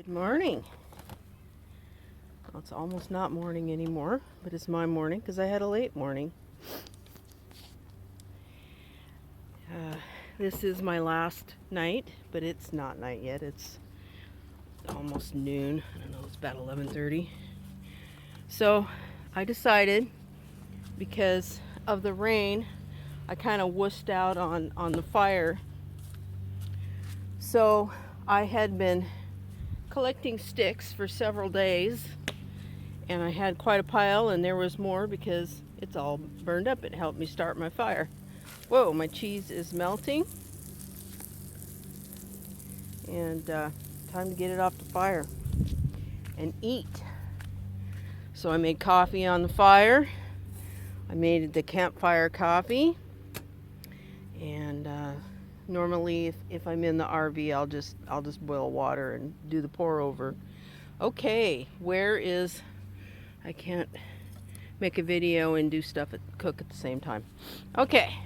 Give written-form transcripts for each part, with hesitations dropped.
Good morning. Well, it's almost not morning anymore, but it's my morning because I had a late morning. This is my last night, but it's not night yet. It's almost noon. I don't know, it's about 11:30. So I decided, because of the rain, I kind of wussed out on the fire. So I had been collecting sticks for several days, and I had quite a pile, and there was more because it's all burned up. It helped me start my fire. Whoa, my cheese is melting, and time to get it off the fire and eat. So I made coffee on the fire. I made the campfire coffee, and normally if I'm in the RV, I'll just boil water and do the pour over. Okay, I can't make a video and do stuff cook at the same time. Okay,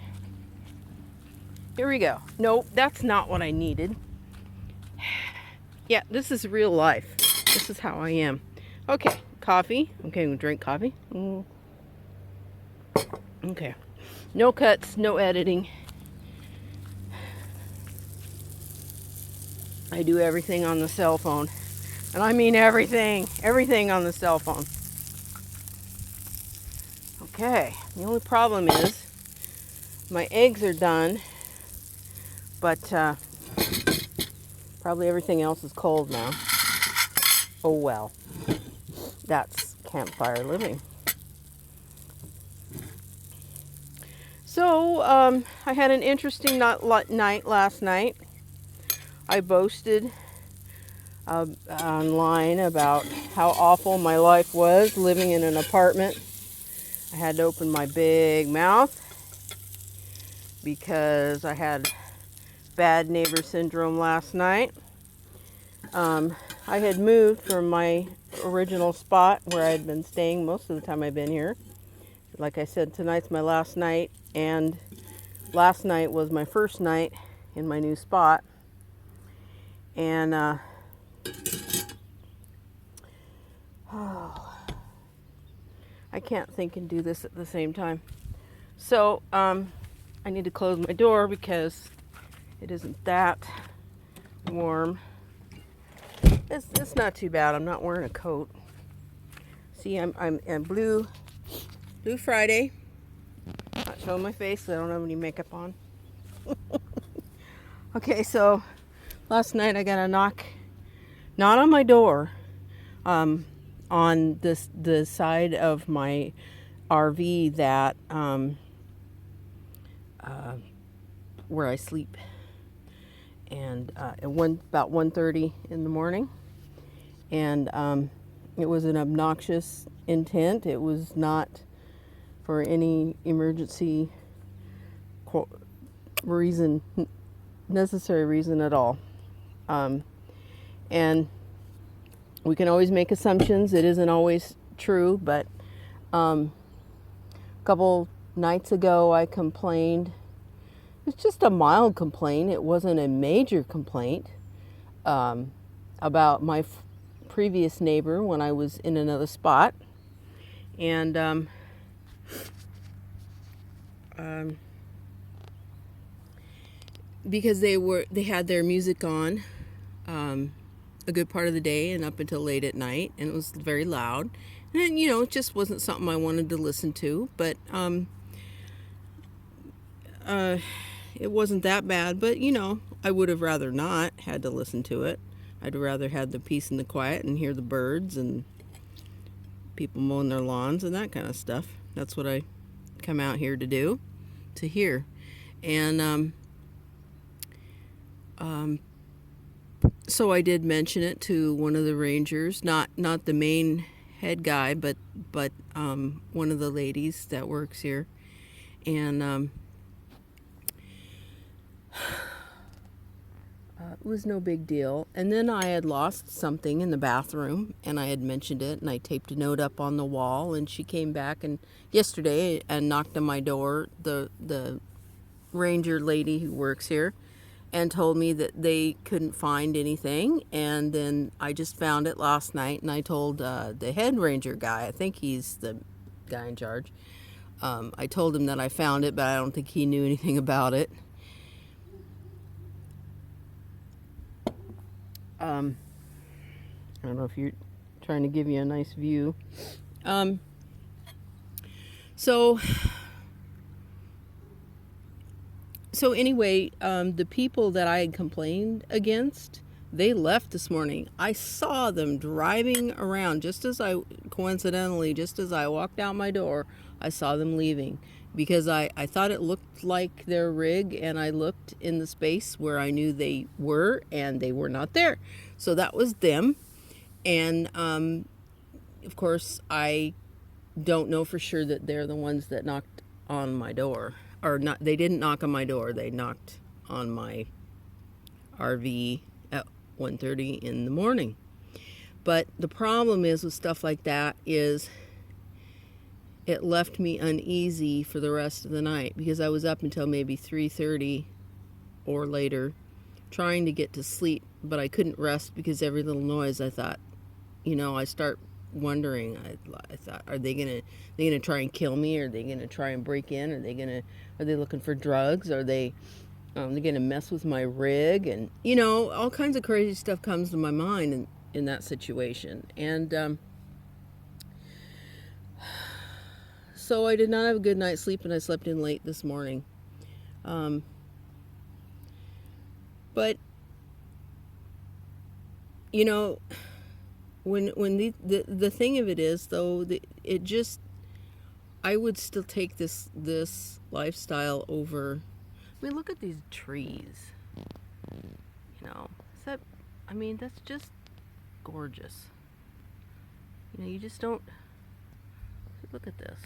here we go. Nope, that's not what I needed. Yeah, this is real life. This is how I am. Okay, coffee. Okay, I'm gonna drink coffee. Okay, no cuts, no editing. I do everything on the cell phone. And I mean everything on the cell phone. Okay, the only problem is my eggs are done, but probably everything else is cold now. Oh well, that's campfire living. So I had an interesting night last night. I boasted online about how awful my life was living in an apartment. I had to open my big mouth because I had bad neighbor syndrome last night. I had moved from my original spot where I had been staying most of the time I've been here. Like I said, tonight's my last night, and last night was my first night in my new spot. And I can't think and do this at the same time. So I need to close my door because it isn't that warm. It's not too bad. I'm not wearing a coat. See, I'm Blue Friday. Not showing my face, so I don't have any makeup on. Okay, so last night I got a knock, not on my door, on the side of my RV that where I sleep, and about 1:30 in the morning, and it was an obnoxious intent. It was not for any emergency reason, necessary reason at all, and we can always make assumptions. It isn't always true, but a couple nights ago I complained. It's just a mild complaint. It wasn't a major complaint about my previous neighbor when I was in another spot, and because they had their music on a good part of the day and up until late at night, and it was very loud, and it just wasn't something I wanted to listen to, but it wasn't that bad, but I would have rather not had to listen to it. I'd rather had the peace and the quiet and hear the birds and people mowing their lawns and that kind of stuff. That's what I come out here to hear. And so I did mention it to one of the rangers, not the main head guy, but one of the ladies that works here, and it was no big deal. And then I had lost something in the bathroom, and I had mentioned it, and I taped a note up on the wall, and she came back yesterday and knocked on my door, the ranger lady who works here, and told me that they couldn't find anything. And then I just found it last night, and I told the head ranger guy, I think he's the guy in charge, I told him that I found it, but I don't think he knew anything about it. I don't know if you're trying to give you a nice view. So anyway, the people that I had complained against, they left this morning. I saw them driving around just as I walked out my door, I saw them leaving, because I thought it looked like their rig, and I looked in the space where I knew they were, and they were not there. So that was them. And of course, I don't know for sure that they're the ones that knocked on my door. Or not, they didn't knock on my door. They knocked on my RV at 1:30 in the morning. But the problem is with stuff like that is it left me uneasy for the rest of the night, because I was up until maybe 3:30 or later trying to get to sleep, but I couldn't rest because every little noise, I thought, I start wondering. I thought, are they gonna try and kill me? Are they gonna try and break in? Are they looking for drugs? Are they gonna mess with my rig? And all kinds of crazy stuff comes to my mind in that situation. And so I did not have a good night's sleep, and I slept in late this morning. But when the thing of it is, though, I would still take this lifestyle over. I mean, look at these trees. That's just gorgeous. You just don't look at this.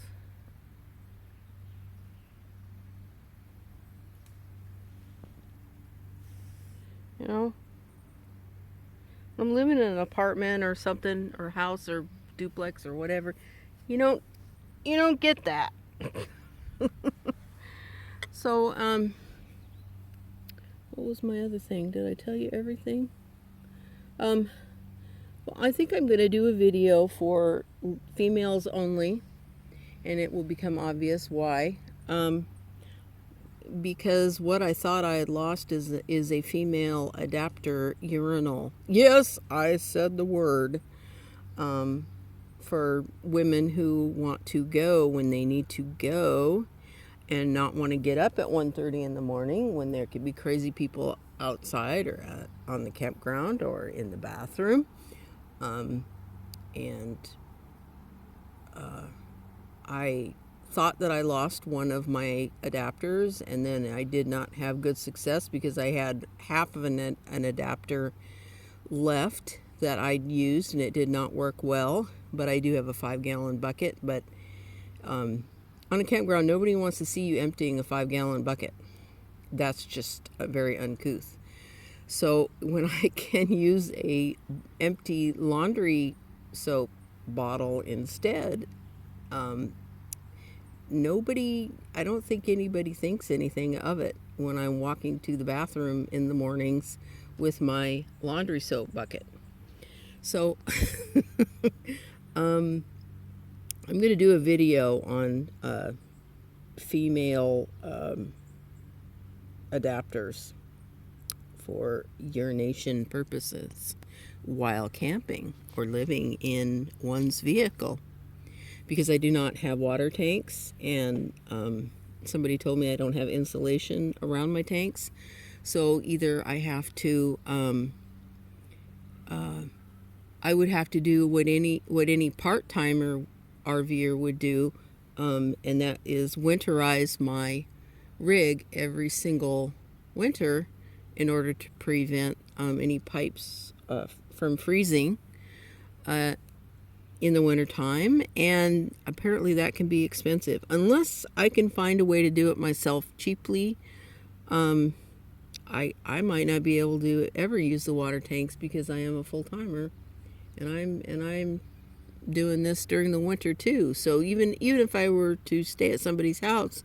I'm living in an apartment or something, or house or duplex or whatever. You don't get that. So, what was my other thing? Did I tell you everything? Well, I think I'm going to do a video for females only, and it will become obvious why. Because what I thought I had lost is a female adapter urinal. Yes, I said the word. For women who want to go when they need to go, and not want to get up at 1:30 in the morning when there could be crazy people outside, or on the campground, or in the bathroom. I thought that I lost one of my adapters, and then I did not have good success because I had half of an adapter left that I'd used, and it did not work well. But I do have a 5-gallon bucket. But on a campground, nobody wants to see you emptying a 5-gallon bucket. That's just very uncouth. So when I can use a empty laundry soap bottle instead, I don't think anybody thinks anything of it when I'm walking to the bathroom in the mornings with my laundry soap bucket. So I'm going to do a video on female adapters for urination purposes while camping or living in one's vehicle, because I do not have water tanks, and somebody told me I don't have insulation around my tanks. So either I have to I would have to do what any part-timer RVer would do, and that is winterize my rig every single winter in order to prevent any pipes from freezing in the wintertime. And apparently that can be expensive. Unless I can find a way to do it myself cheaply, I might not be able to ever use the water tanks, because I am a full-timer, and I'm doing this during the winter too. So even if I were to stay at somebody's house,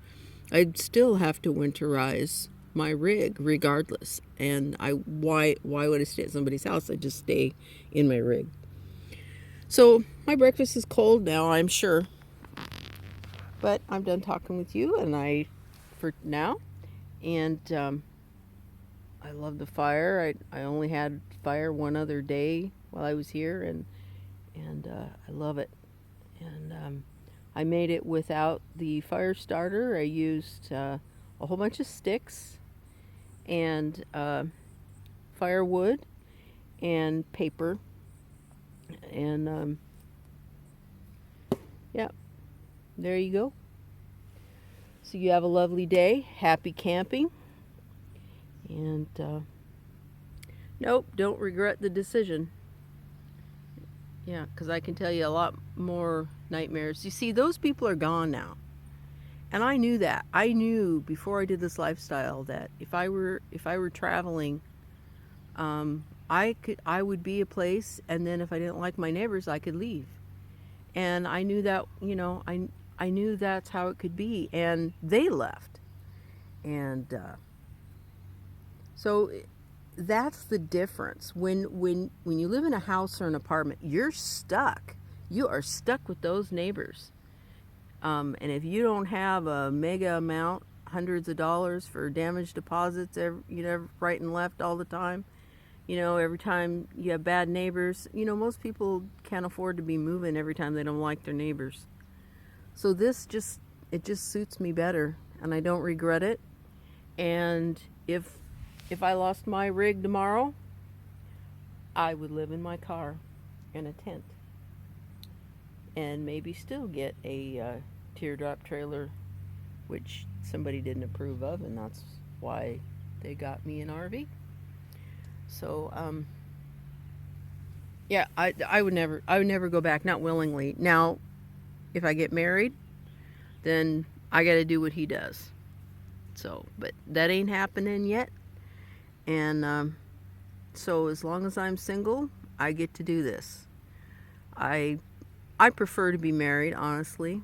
I'd still have to winterize my rig regardless. And why would I stay at somebody's house? I just stay in my rig. So my breakfast is cold now, I'm sure. But I'm done talking with you, and for now. And I love the fire. I only had fire one other day while I was here, and I love it. And I made it without the fire starter. I used a whole bunch of sticks and firewood and paper. And yeah, there you go. So you have a lovely day. Happy camping. And nope, don't regret the decision. Yeah, because I can tell you a lot more nightmares. You see, those people are gone now. And I knew that. I knew before I did this lifestyle that if I were traveling, I would be a place, and then if I didn't like my neighbors, I could leave. And I knew that, I knew that's how it could be, and they left. And so that's the difference. When you live in a house or an apartment, you're stuck. You are stuck with those neighbors. And if you don't have a mega amount, hundreds of dollars for damage deposits, right and left all the time, every time you have bad neighbors, most people can't afford to be moving every time they don't like their neighbors. So it just suits me better, and I don't regret it. And if I lost my rig tomorrow, I would live in my car in a tent, and maybe still get a teardrop trailer, which somebody didn't approve of, and that's why they got me an RV. So yeah, I would never go back, not willingly. Now, if I get married, then I got to do what he does. So, but that ain't happening yet. And so as long as I'm single, I get to do this. I prefer to be married, honestly.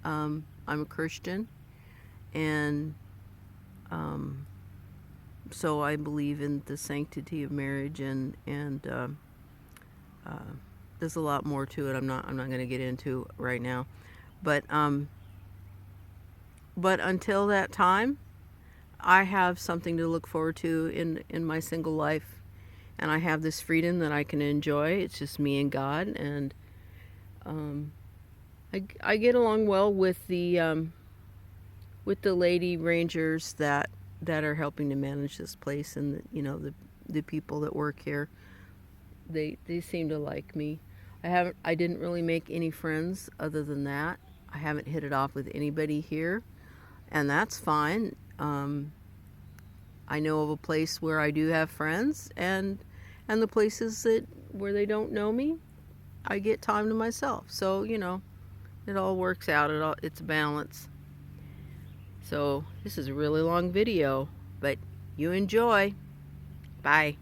I'm a Christian, and so I believe in the sanctity of marriage, and there's a lot more to it. I'm not going to get into right now, but until that time, I have something to look forward to in my single life, and I have this freedom that I can enjoy. It's just me and God, and I get along well with the lady rangers that are helping to manage this place, and the people that work here. They seem to like me. I didn't really make any friends other than that. I haven't hit it off with anybody here, and that's fine. I know of a place where I do have friends, and the places where they don't know me, I get time to myself. So it all works out. It's a balance. So this is a really long video, but you enjoy. Bye.